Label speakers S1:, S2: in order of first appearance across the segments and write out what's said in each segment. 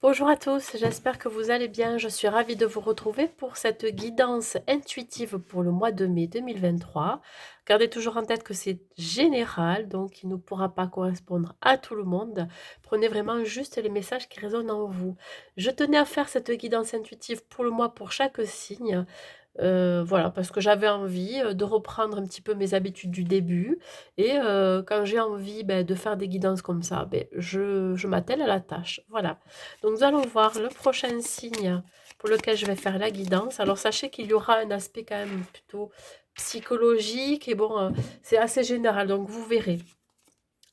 S1: Bonjour à tous, j'espère que vous allez bien. Je suis ravie de vous retrouver pour cette guidance intuitive pour le mois de mai 2023. Gardez toujours en tête que c'est général, donc il ne pourra pas correspondre à tout le monde. Prenez vraiment juste les messages qui résonnent en vous. Je tenais à faire cette guidance intuitive pour le mois pour chaque signe. Voilà, parce que j'avais envie, de reprendre un petit peu mes habitudes du début et quand j'ai envie, de faire des guidances comme ça, je m'attelle à la tâche, voilà. Donc nous allons voir le prochain signe pour lequel je vais faire la guidance. Alors sachez qu'il y aura un aspect quand même plutôt psychologique et bon, c'est assez général, donc vous verrez.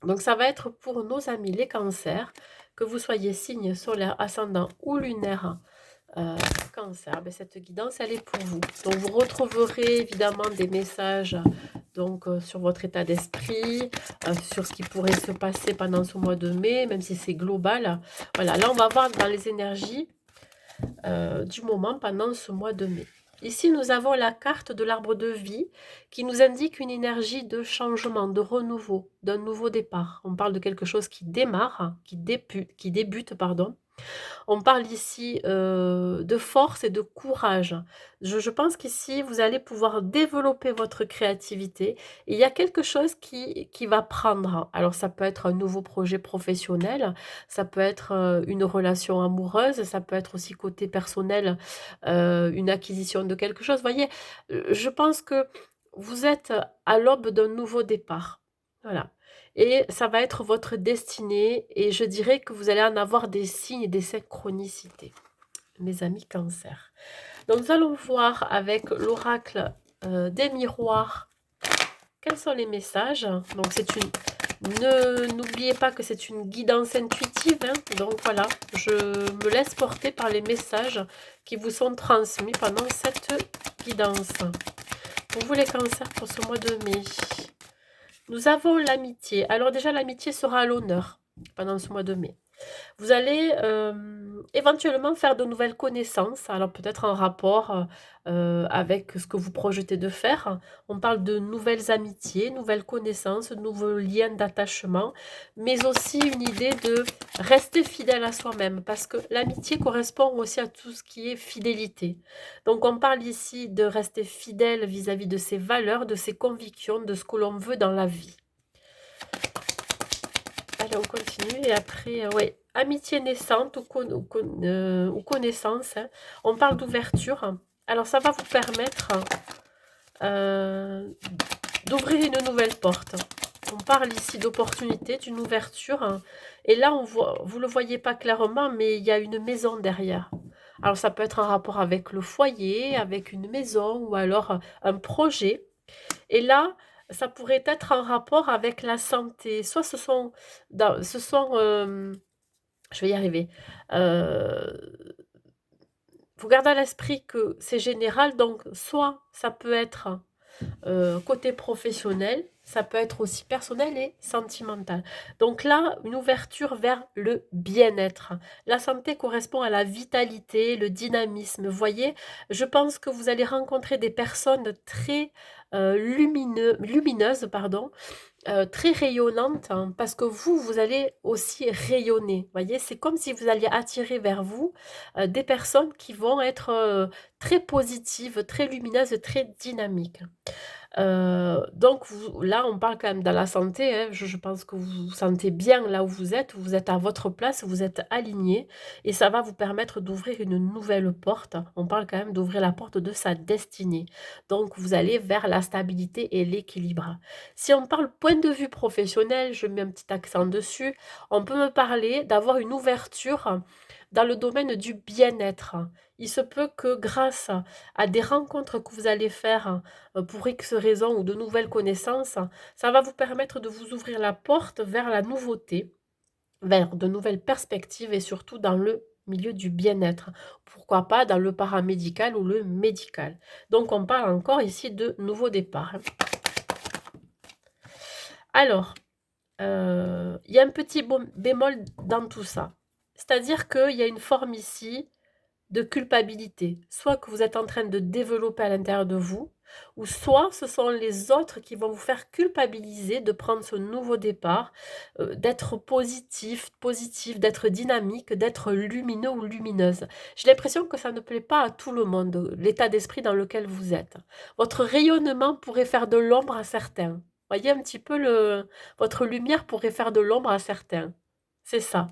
S1: Donc ça va être pour nos amis les cancers, que vous soyez signe solaire, ascendant ou lunaire, euh, cancer, cette guidance, elle est pour vous. Donc, vous retrouverez évidemment des messages donc, sur votre état d'esprit, sur ce qui pourrait se passer pendant ce mois de mai, même si c'est global. Voilà, là, on va voir dans les énergies du moment pendant ce mois de mai. Ici, nous avons la carte de l'arbre de vie qui nous indique une énergie de changement, de renouveau, d'un nouveau départ. On parle de quelque chose qui démarre, qui débute, pardon. On parle ici de force et de courage. Je pense qu'ici, vous allez pouvoir développer votre créativité. Il y a quelque chose qui va prendre. Alors, ça peut être un nouveau projet professionnel, ça peut être une relation amoureuse, ça peut être aussi côté personnel, une acquisition de quelque chose. Vous voyez, je pense que vous êtes à l'aube d'un nouveau départ. Voilà. Et ça va être votre destinée et je dirais que vous allez en avoir des signes et des synchronicités, mes amis cancer. Donc nous allons voir avec l'oracle des miroirs quels sont les messages. Donc c'est une... N'oubliez pas que c'est une guidance intuitive, hein. Donc voilà, je me laisse porter par les messages qui vous sont transmis pendant cette guidance. Pour vous les cancers pour ce mois de mai. Nous avons l'amitié. Alors déjà, l'amitié sera à l'honneur pendant ce mois de mai. Vous allez éventuellement faire de nouvelles connaissances, alors peut-être en rapport avec ce que vous projetez de faire. On parle de nouvelles amitiés, nouvelles connaissances, nouveaux liens d'attachement, mais aussi une idée de rester fidèle à soi-même, parce que l'amitié correspond aussi à tout ce qui est fidélité. Donc on parle ici de rester fidèle vis-à-vis de ses valeurs, de ses convictions, de ce que l'on veut dans la vie. Allez, on continue. Et après, ouais, amitié naissante ou connaissance, hein. On parle d'ouverture. Alors, ça va vous permettre euh, d'ouvrir une nouvelle porte. On parle ici d'opportunité, d'une ouverture. Et là, vous ne le voyez pas clairement, mais il y a une maison derrière. Alors, ça peut être en rapport avec le foyer, avec une maison ou alors un projet. Et là, ça pourrait être en rapport avec la santé. Soit je vais y arriver. Euh, Faut garder à l'esprit que c'est général, donc soit ça peut être côté professionnel, ça peut être aussi personnel et sentimental. Donc là, une ouverture vers le bien-être. La santé correspond à la vitalité, le dynamisme. Vous voyez, je pense que vous allez rencontrer des personnes très lumineuses, pardon, très rayonnante, hein, parce que vous allez aussi rayonner. Vous voyez, c'est comme si vous alliez attirer vers vous des personnes qui vont être très positives, très lumineuses, très dynamiques. Donc là, on parle quand même dans la santé, hein. Je pense que vous vous sentez bien là où vous êtes à votre place, vous êtes aligné et ça va vous permettre d'ouvrir une nouvelle porte. On parle quand même d'ouvrir la porte de sa destinée. Donc vous allez vers la stabilité et l'équilibre. Si on parle point de vue professionnel, je mets un petit accent dessus, on peut me parler d'avoir une ouverture dans le domaine du bien-être. Il se peut que grâce à des rencontres que vous allez faire pour X raisons ou de nouvelles connaissances, ça va vous permettre de vous ouvrir la porte vers la nouveauté, vers de nouvelles perspectives et surtout dans le milieu du bien-être. Pourquoi pas dans le paramédical ou le médical. Donc on parle encore ici de nouveau départ. Alors, il y a un petit bémol dans tout ça. C'est-à-dire qu'il y a une forme ici de culpabilité, soit que vous êtes en train de développer à l'intérieur de vous, ou soit ce sont les autres qui vont vous faire culpabiliser de prendre ce nouveau départ, d'être positif, positif, d'être dynamique, d'être lumineux ou lumineuse. J'ai l'impression que ça ne plaît pas à tout le monde, l'état d'esprit dans lequel vous êtes. Votre rayonnement pourrait faire de l'ombre à certains. Voyez un petit peu votre lumière pourrait faire de l'ombre à certains. C'est ça.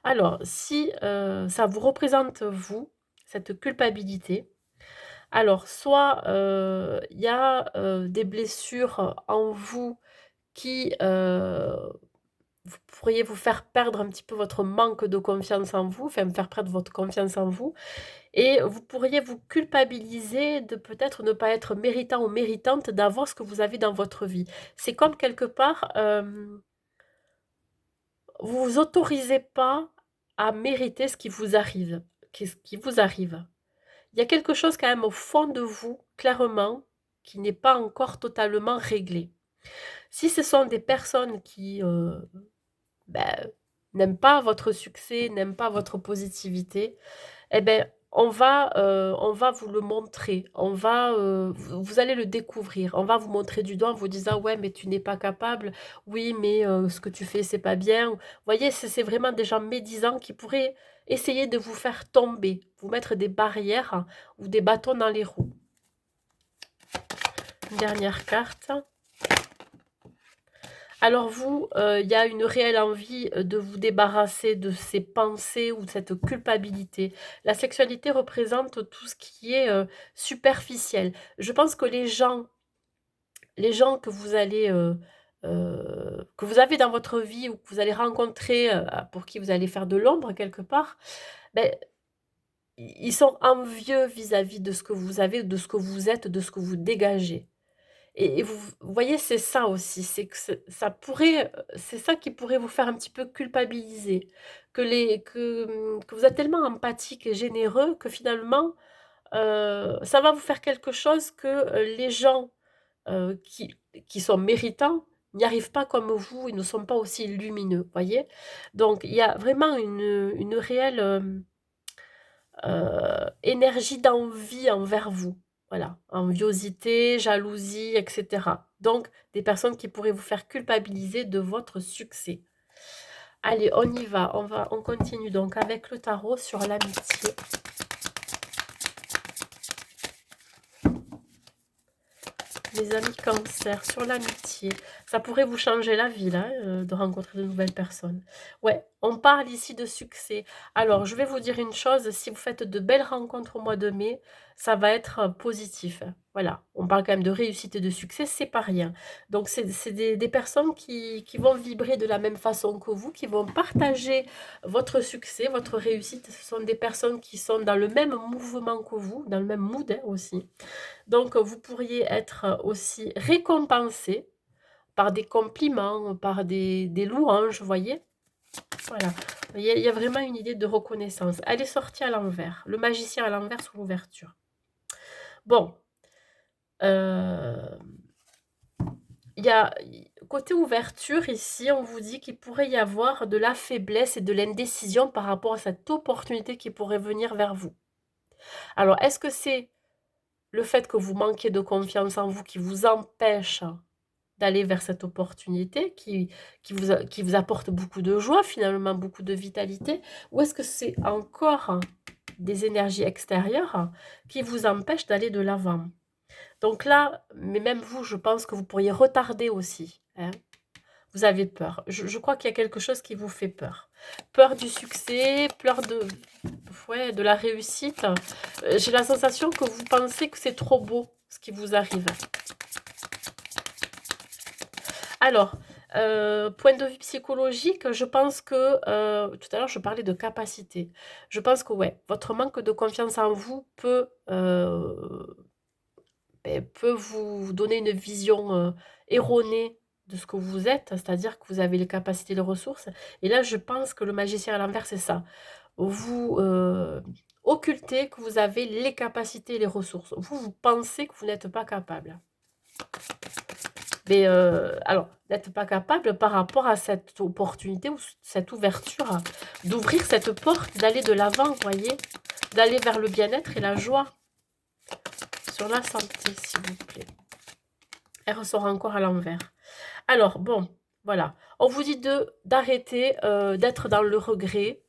S1: Alors, si ça vous représente vous, cette culpabilité, alors soit il y a des blessures en vous qui vous pourriez vous faire perdre un petit peu votre manque de confiance en vous, enfin faire perdre votre confiance en vous, et vous pourriez vous culpabiliser de peut-être ne pas être méritant ou méritante d'avoir ce que vous avez dans votre vie. C'est comme quelque part, vous vous autorisez pas à mériter ce qui vous arrive, ce qui vous arrive. Il y a quelque chose quand même au fond de vous, clairement, qui n'est pas encore totalement réglé. Si ce sont des personnes qui ben, n'aiment pas votre succès, n'aiment pas votre positivité, eh ben, on va vous le montrer. Vous allez le découvrir. On va vous montrer du doigt en vous disant: «Ouais, mais tu n'es pas capable. Oui, mais ce que tu fais, c'est pas bien». Vous voyez, c'est vraiment des gens médisants qui pourraient essayer de vous faire tomber, vous mettre des barrières ou des bâtons dans les roues. Une dernière carte. Alors vous, il y a une réelle envie, de vous débarrasser de ces pensées ou de cette culpabilité. La sexualité représente tout ce qui est, superficiel. Je pense que les gens que vous allez, que vous avez dans votre vie ou que vous allez rencontrer, pour qui vous allez faire de l'ombre quelque part, beh, ils sont envieux vis-à-vis de ce que vous avez, de ce que vous êtes, de ce que vous dégagez. Et vous voyez, c'est ça aussi, c'est que ça pourrait, c'est ça qui pourrait vous faire un petit peu culpabiliser, que vous êtes tellement empathique et généreux que finalement, ça va vous faire quelque chose que, les gens, qui sont méritants n'y arrivent pas comme vous, ils ne sont pas aussi lumineux, voyez? Donc il y a vraiment une réelle, énergie d'envie envers vous. Voilà, enviosité, jalousie et cetera. Donc des personnes qui pourraient vous faire culpabiliser de votre succès. Allez, on y va, on continue donc avec le tarot sur l'amitié. Les amis Cancer, sur l'amitié, ça pourrait vous changer la vie là, de rencontrer de nouvelles personnes. Ouais, on parle ici de succès. Alors, je vais vous dire une chose, si vous faites de belles rencontres au mois de mai, ça va être positif, hein. Voilà, on parle quand même de réussite et de succès, c'est pas rien. Donc, c'est des personnes qui vont vibrer de la même façon que vous, qui vont partager votre succès, votre réussite. Ce sont des personnes qui sont dans le même mouvement que vous, dans le même mood hein, aussi. Donc, vous pourriez être aussi récompensé par des compliments, par des louanges, vous voyez? Voilà. Il y a vraiment une idée de reconnaissance. Elle est sortie à l'envers. Le magicien à l'envers sous l'ouverture. Bon. Il y a, côté ouverture, ici, on vous dit qu'il pourrait y avoir de la faiblesse et de l'indécision par rapport à cette opportunité qui pourrait venir vers vous. Alors, est-ce que c'est le fait que vous manquiez de confiance en vous qui vous empêche d'aller vers cette opportunité qui vous apporte beaucoup de joie, finalement beaucoup de vitalité? Ou est-ce que c'est encore des énergies extérieures qui vous empêchent d'aller de l'avant? Donc là, mais même vous, je pense que vous pourriez retarder aussi, hein. Vous avez peur. Je crois qu'il y a quelque chose qui vous fait peur. Peur du succès, peur ouais, de la réussite. J'ai la sensation que vous pensez que c'est trop beau ce qui vous arrive. Alors, point de vue psychologique, je pense que, tout à l'heure je parlais de capacité. Je pense que ouais, votre manque de confiance en vous peut vous donner une vision, erronée de ce que vous êtes, c'est-à-dire que vous avez les capacités, les ressources et là, je pense que le magicien à l'envers, c'est ça. Vous, occultez que vous avez les capacités et les ressources. Vous, vous pensez que vous n'êtes pas capable. Mais, alors, n'êtes pas capable par rapport à cette opportunité ou cette ouverture d'ouvrir cette porte, d'aller de l'avant, vous voyez? d'aller vers le bien-être et la joie. Sur la santé, s'il vous plaît. Elle ressort encore à l'envers. Alors, bon, voilà. On vous dit d'arrêter d'être dans le regret,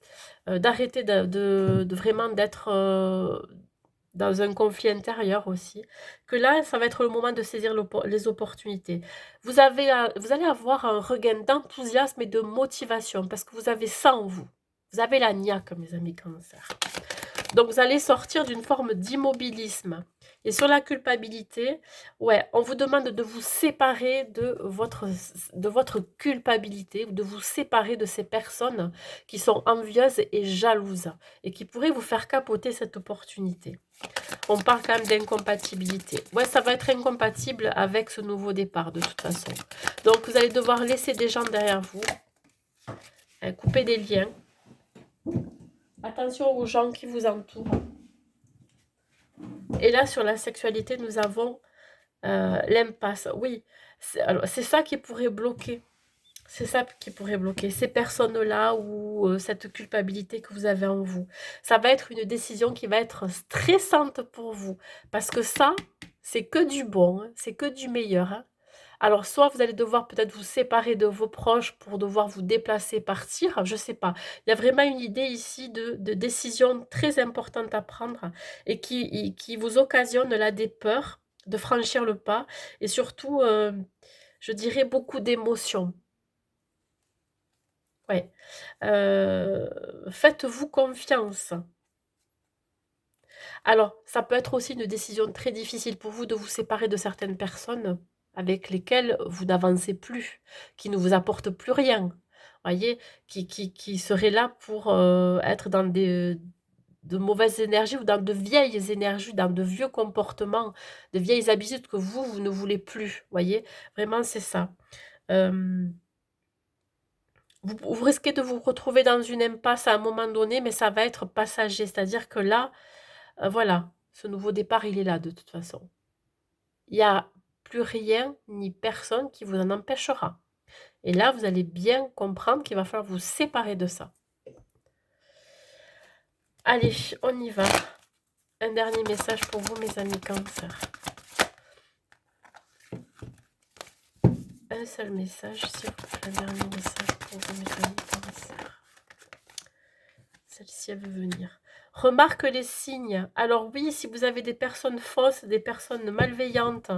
S1: d'arrêter de vraiment d'être dans un conflit intérieur aussi. Que là, ça va être le moment de saisir les opportunités. Vous allez avoir un regain d'enthousiasme et de motivation parce que vous avez ça en vous. Vous avez la niaque, mes amis cancer. Donc, vous allez sortir d'une forme d'immobilisme. Et sur la culpabilité, ouais, on vous demande de vous séparer de votre culpabilité, ou de vous séparer de ces personnes qui sont envieuses et jalouses et qui pourraient vous faire capoter cette opportunité. On parle quand même d'incompatibilité. Ouais, ça va être incompatible avec ce nouveau départ de toute façon. Donc, vous allez devoir laisser des gens derrière vous, couper des liens. Attention aux gens qui vous entourent. Et là, sur la sexualité, nous avons l'impasse. Oui, c'est ça qui pourrait bloquer. C'est ça qui pourrait bloquer ces personnes-là ou cette culpabilité que vous avez en vous. Ça va être une décision qui va être stressante pour vous. Parce que ça, c'est que du bon, hein, c'est que du meilleur. Hein. Alors, soit vous allez devoir peut-être vous séparer de vos proches pour devoir vous déplacer, partir, je ne sais pas. Il y a vraiment une idée ici de décision très importante à prendre et qui vous occasionne là des peurs de franchir le pas et surtout, je dirais, beaucoup d'émotions. Ouais. Faites-vous confiance. Alors, ça peut être aussi une décision très difficile pour vous de vous séparer de certaines personnes avec lesquelles vous n'avancez plus, qui ne vous apportent plus rien. Voyez, qui seraient là pour être dans de mauvaises énergies ou dans de vieilles énergies, dans de vieux comportements, de vieilles habitudes que vous ne voulez plus. Voyez, vraiment, c'est ça. Euh, vous risquez de vous retrouver dans une impasse à un moment donné, mais ça va être passager. C'est-à-dire que là, voilà, ce nouveau départ, il est là de toute façon. Il n'y a plus rien ni personne qui vous en empêchera. Et là, vous allez bien comprendre qu'il va falloir vous séparer de ça. Allez, on y va. Un dernier message pour vous, mes amis cancer. Un seul message, s'il vous plaît. Un dernier message pour vous, mes amis cancer. Celle-ci, elle veut venir. Remarque les signes. Alors oui, si vous avez des personnes fausses, des personnes malveillantes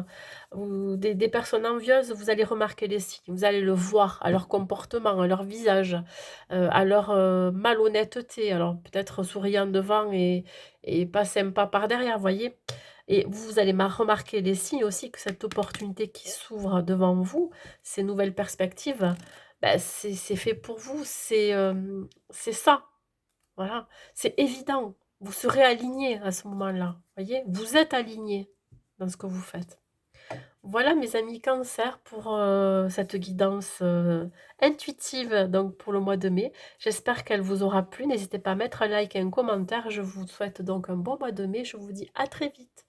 S1: ou des personnes envieuses, vous allez remarquer les signes. Vous allez le voir à leur comportement, à leur visage, à leur malhonnêteté. Alors peut-être souriant devant et pas sympa par derrière, voyez. Et vous allez remarquer les signes aussi que cette opportunité qui s'ouvre devant vous, ces nouvelles perspectives, ben, c'est fait pour vous. C'est ça. Voilà, c'est évident. Vous serez aligné à ce moment-là. Voyez, vous êtes aligné dans ce que vous faites. Voilà, mes amis cancer, pour cette guidance intuitive donc pour le mois de mai. J'espère qu'elle vous aura plu. N'hésitez pas à mettre un like et un commentaire. Je vous souhaite donc un bon mois de mai. Je vous dis à très vite.